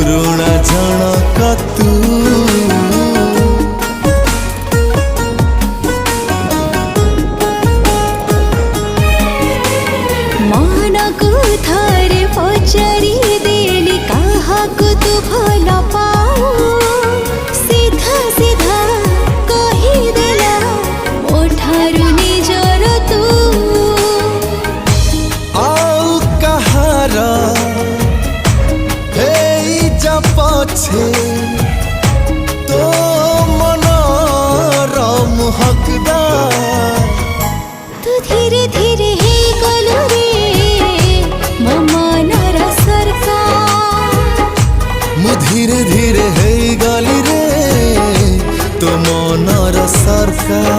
पुरुणा जनक तू मन को थरे पचारि देली काहाकु तू भल पाऊ सीधा सीधा कही देला मोठारु निजर तू आउ कहार हे जा पछे तो मन रम हकदार तू धीरे धीरे हे गलु रे मो मनर सरकार मु धीरे धीरे हे गली रे तो मनर सरकार।